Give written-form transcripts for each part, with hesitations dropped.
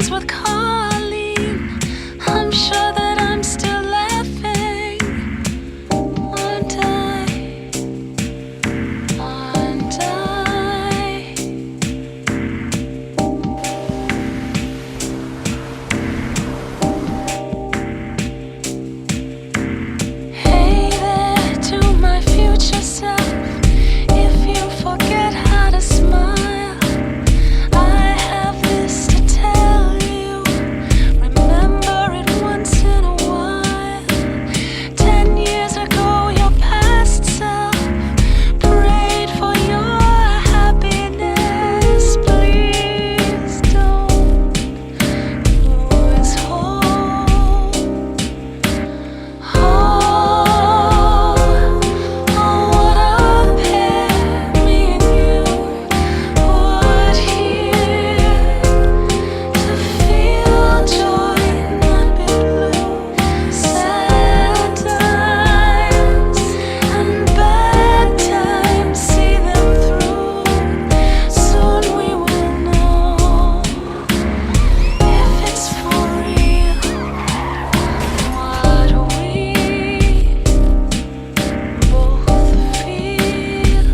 friends with Colleen. I'm sure that I'm still laughing, aren't I? Aren't I? Hey there to my future self. If you forget how to smile, I have this to tell you. Remember it once in a while. 10 years ago, your past self prayed for your happiness. Please don't lose hope. Oh, oh, what a pair me and you would hear to feel joy, not be blue. Sad times and bad times, see them through. Soon we will know if it's for real. What we both feel.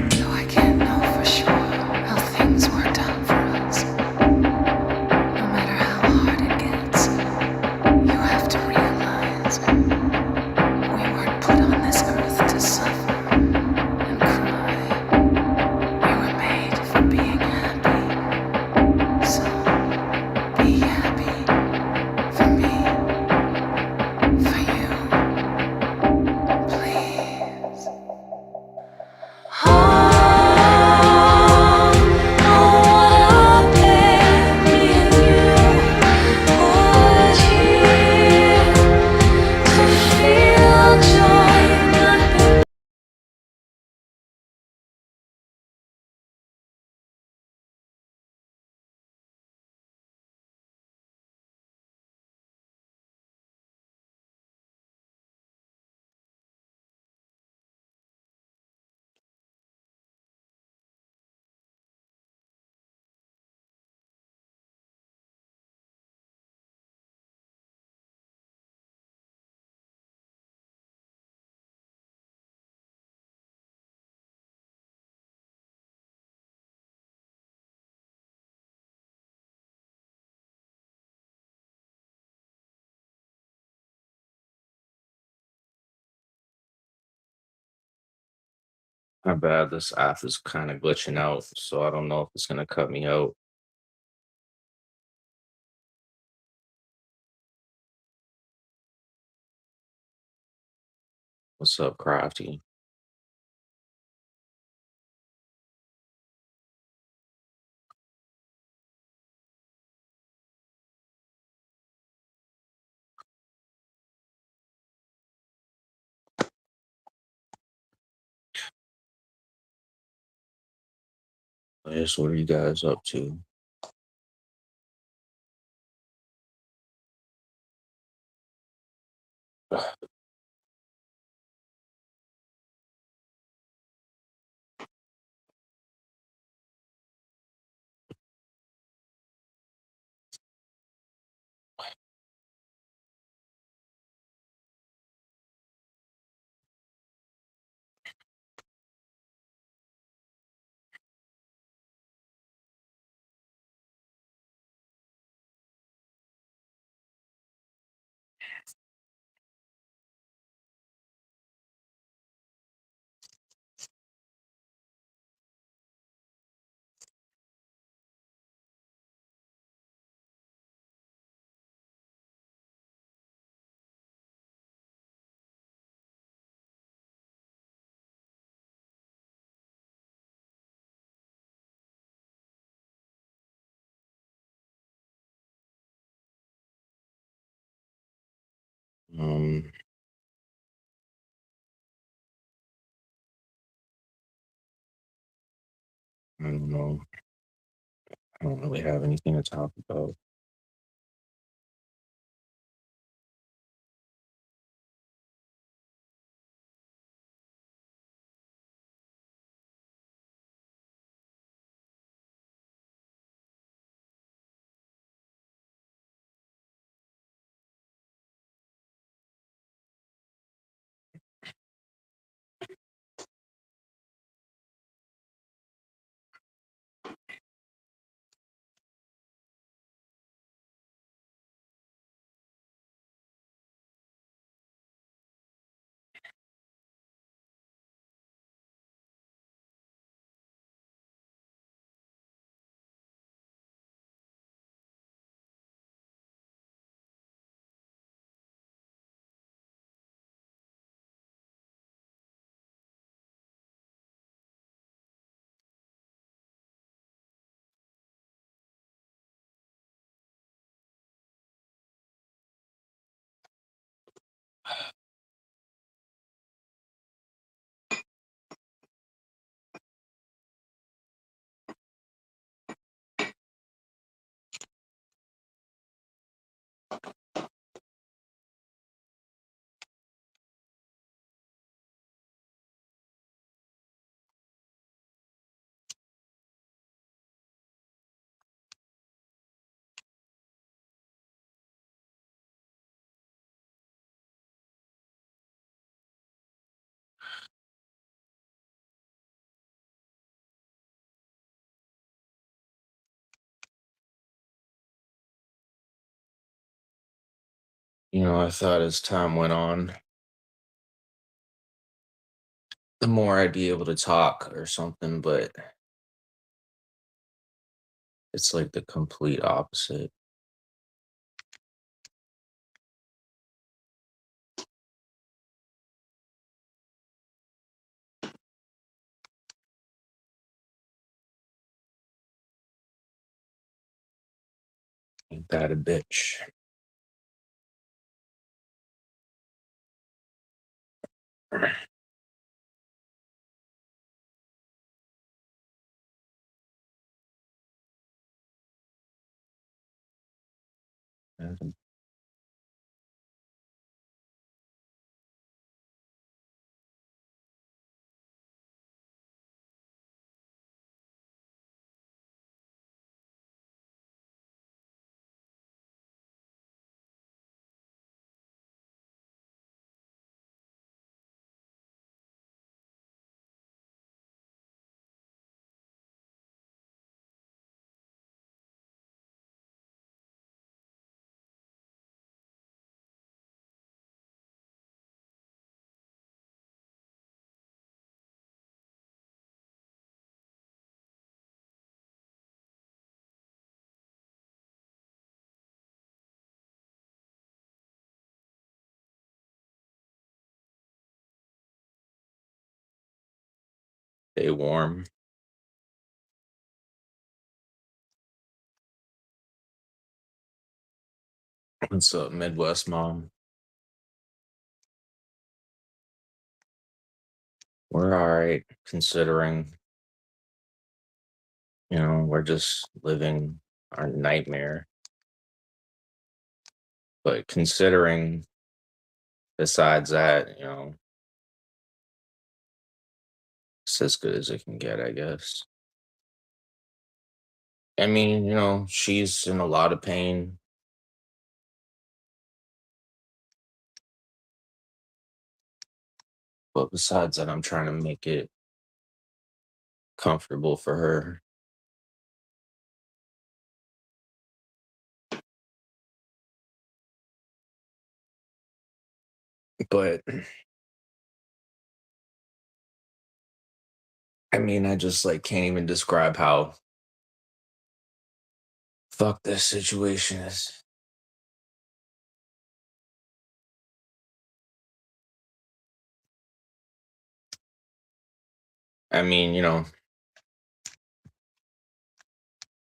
Though I can't know for sure how things worked out for us. No matter how hard it gets, you have to realize we weren't put on this earth to suffer and cry. We were made for being happy. So be happy for me, for you, please. Oh, oh, what a pair me and you would hear to feel joy, not be. My bad. This app is kind of glitching out, so I don't know if it's gonna cut me out. What's up, Crafty? Yes, what are you guys up to? Um, I don't know. I don't really have anything to talk about. I thought as time went on, the more I'd be able to talk or something, but it's like the complete opposite. Ain't that a bitch? Stay warm. What's up, Midwest mom? We're all right, considering, we're just living our nightmare. But considering, besides that, it's as good as it can get, I guess. I mean, she's in a lot of pain, but besides that, I'm trying to make it comfortable for her. But I mean, I just like can't even describe how fucked this situation is. I mean,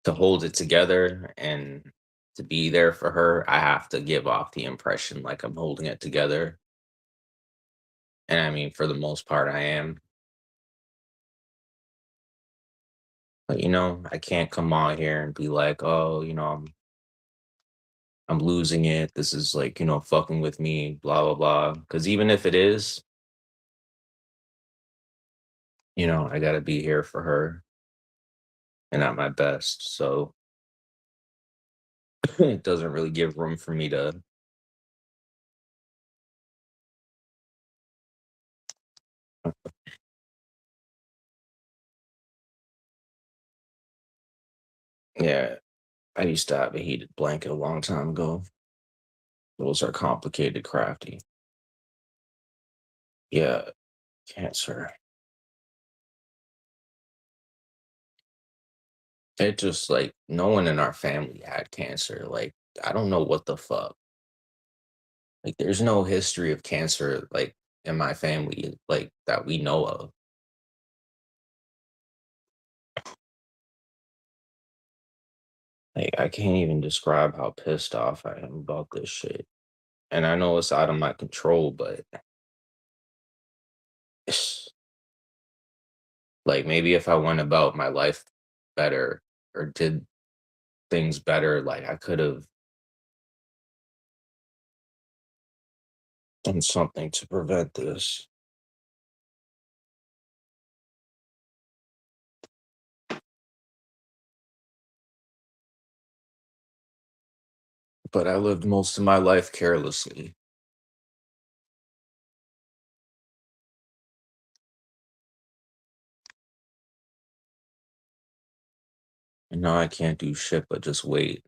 to hold it together and to be there for her, I have to give off the impression like I'm holding it together. And I mean, for the most part, I am. But I can't come out here and be like, oh, I'm losing it. This is like, fucking with me, blah blah blah. Because even if it is, I gotta be here for her and at my best. So it doesn't really give room for me to. Yeah, I used to have a heated blanket a long time ago. Those are complicated, crafty. Yeah, cancer. It just like no one in our family had cancer. Like, I don't know what the fuck. Like, there's no history of cancer like in my family, like that we know of. Like, I can't even describe how pissed off I am about this shit. And I know it's out of my control, but like maybe if I went about my life better or did things better, like I could have done something to prevent this. But I lived most of my life carelessly. And now I can't do shit but just wait.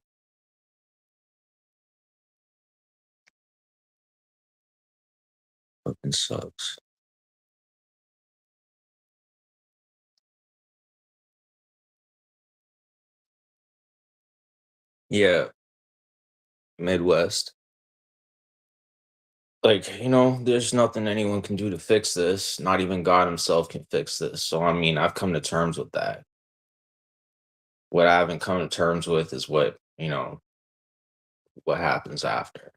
Fucking sucks. Yeah, Midwest. Like, there's nothing anyone can do to fix this. Not even God himself can fix this. So, I mean, I've come to terms with that. What I haven't come to terms with is what happens after.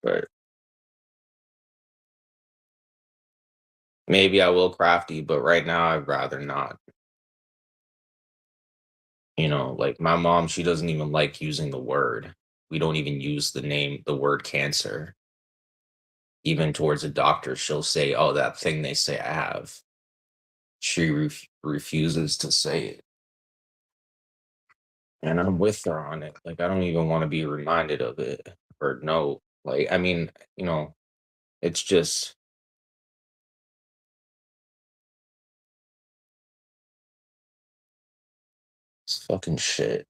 But maybe I will crafty, but right now I'd rather not. Like my mom, she doesn't even like using the word. We don't even use the word cancer. Even towards a doctor, she'll say, "Oh, that thing they say I have." She refuses to say it. And I'm with her on it. Like, I don't even want to be reminded of it or no. Like, I mean, you know, it's just, it's fucking shit.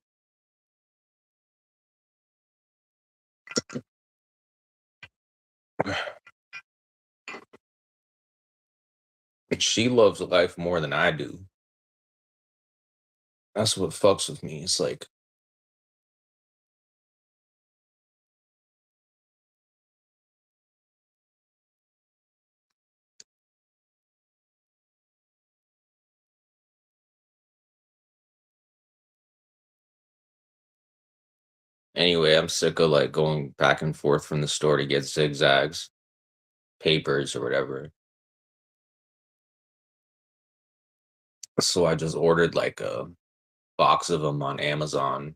She loves life more than I do. That's what fucks with me. It's like, anyway, I'm sick of like going back and forth from the store to get zigzags, papers, or whatever. So I just ordered like a box of them on Amazon.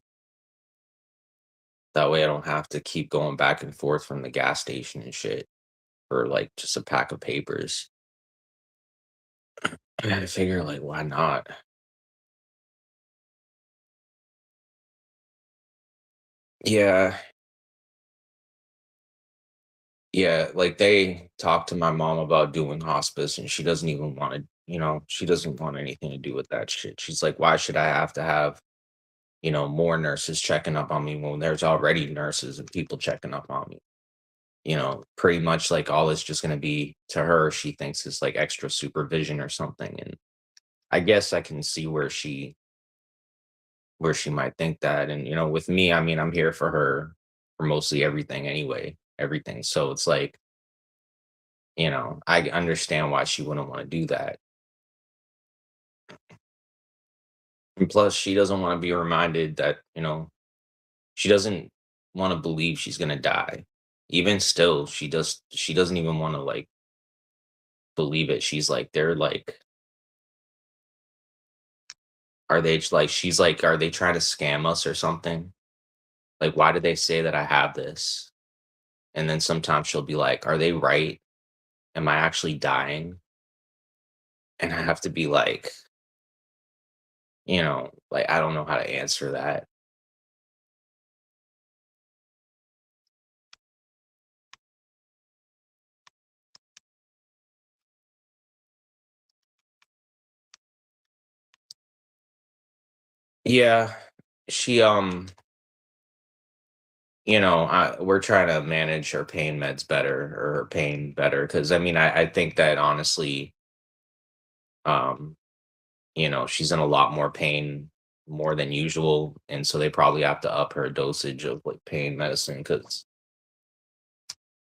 That way I don't have to keep going back and forth from the gas station and shit for like just a pack of papers. And I figure like, why not? Yeah, yeah. Like they talked to my mom about doing hospice, and she doesn't even want to. She doesn't want anything to do with that shit. She's like, why should I have to have more nurses checking up on me when there's already nurses and people checking up on me? Pretty much like all it's just going to be to her. She thinks it's like extra supervision or something, and I guess I can see where she might think that. And with me, I mean, I'm here for her for mostly everything anyway, everything. So it's like, I understand why she wouldn't want to do that. And plus, she doesn't want to be reminded that, she doesn't want to believe she's going to die. Even still, she doesn't even want to like believe it. She's like, they're like, are they like, she's like, are they trying to scam us or something? Like, why did they say that I have this? And then sometimes she'll be like, are they right? Am I actually dying? And I have to be like, like, I don't know how to answer that. Yeah, she we're trying to manage her pain meds better or her pain better because I mean I think that honestly, um, she's in a lot more pain more than usual. And so they probably have to up her dosage of like pain medicine because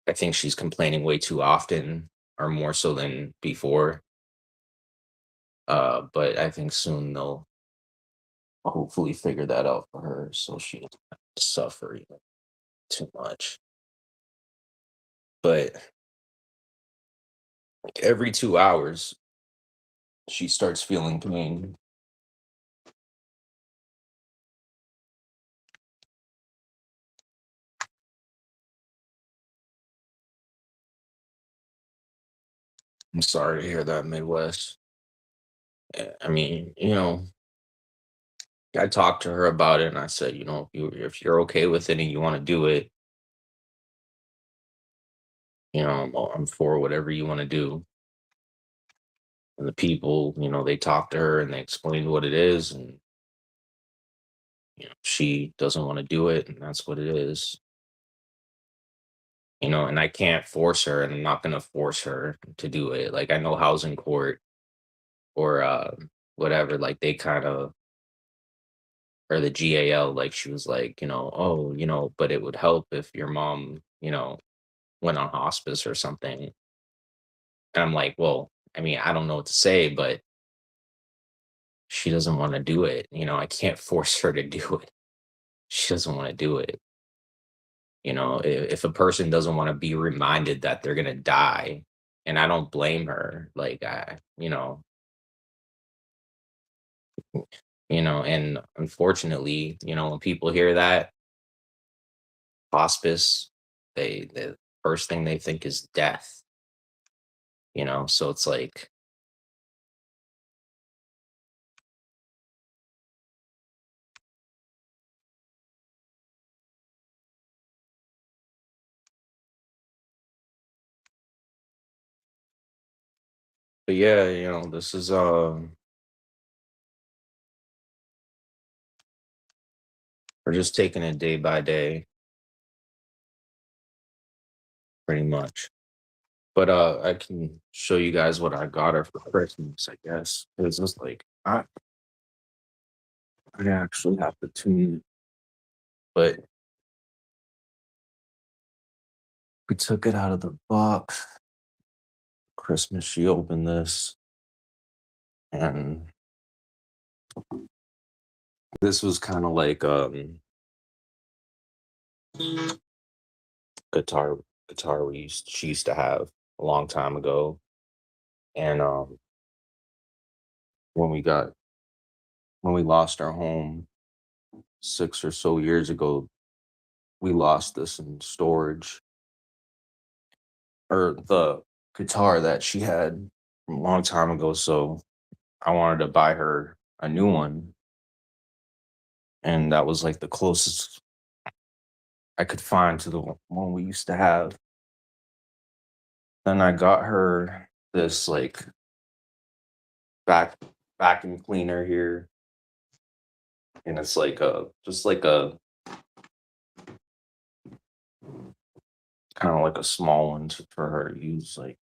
I think she's complaining way too often or more so than before. But I think soon they'll hopefully figure that out for her so she doesn't have to suffer too much. But like, every 2 hours, she starts feeling pain. I'm sorry to hear that, Midwest. I mean, I talked to her about it, and I said, if you're okay with it and you want to do it, I'm for whatever you want to do. And the people, they talked to her and they explained what it is, and she doesn't want to do it, and that's what it is. And I can't force her, and I'm not gonna force her to do it. Like I know housing court or whatever, like they kind of or the GAL, like she was like, oh, but it would help if your mom, went on hospice or something. And I'm like, well, I mean, I don't know what to say, but she doesn't want to do it. I can't force her to do it. She doesn't want to do it. If a person doesn't want to be reminded that they're gonna die, and I don't blame her, like and unfortunately, when people hear that hospice, the first thing they think is death. So it's like, but yeah, this is we're just taking it day by day, pretty much. But I can show you guys what I got her for Christmas, I guess. It's just like I actually have to tune it, but we took it out of the box. Christmas, she opened this, and this was kind of like guitar guitar she used to have a long time ago. And when we got when we lost our home 6 or so years ago, we lost this in storage, or the guitar that she had from a long time ago. So I wanted to buy her a new one, and that was like the closest I could find to the one we used to have. Then I got her this like vac vacuum cleaner here, and it's like a just like a kind of like a small one for her to use, like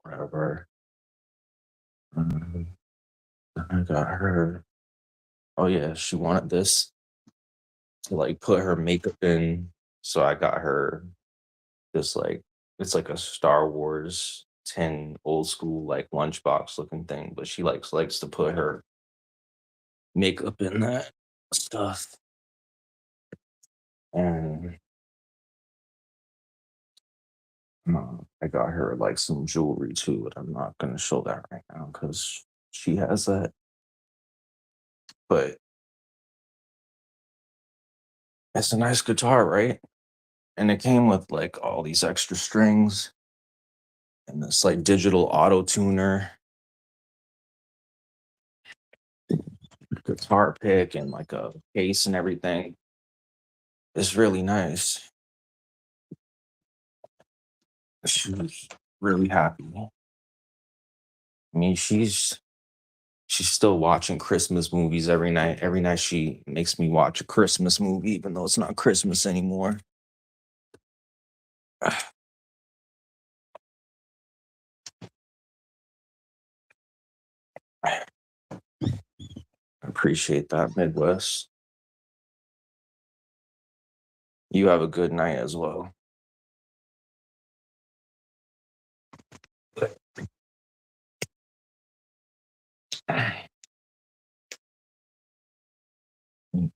whatever. Um, then I got her. Oh yeah, she wanted this to like put her makeup in, so I got her this like it's like a Star Wars tin old school like lunchbox looking thing, but she likes to put her makeup in that stuff. And I got her like some jewelry too, but I'm not gonna show that right now because she has that. But it's a nice guitar, right? And it came with like all these extra strings and this like digital auto tuner, guitar pick, and like a case and everything. It's really nice. She was really happy. I mean, she's still watching Christmas movies every night. Every night she makes me watch a Christmas movie, even though it's not Christmas anymore. I appreciate that, Midwest. You have a good night as well.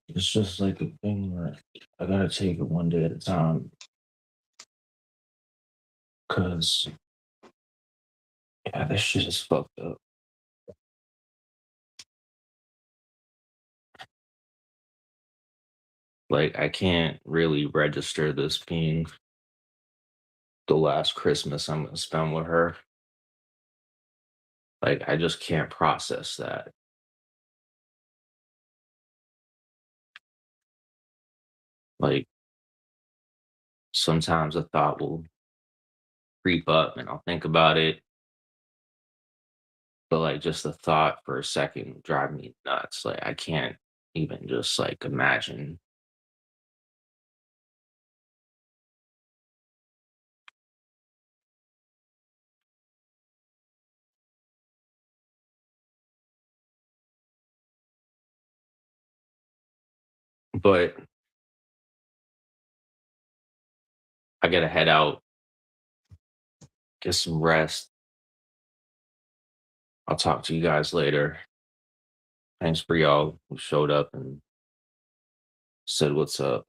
It's just like a thing where I gotta take it one day at a time. Cause yeah, this shit is fucked up. Like I can't really register this being the last Christmas I'm gonna spend with her. Like I just can't process that. Like sometimes a thought will creep up and I'll think about it, but like just the thought for a second will drive me nuts. Like I can't. even just like imagine. But I gotta head out, get some rest. I'll talk to you guys later. Thanks for y'all who showed up and said what's up.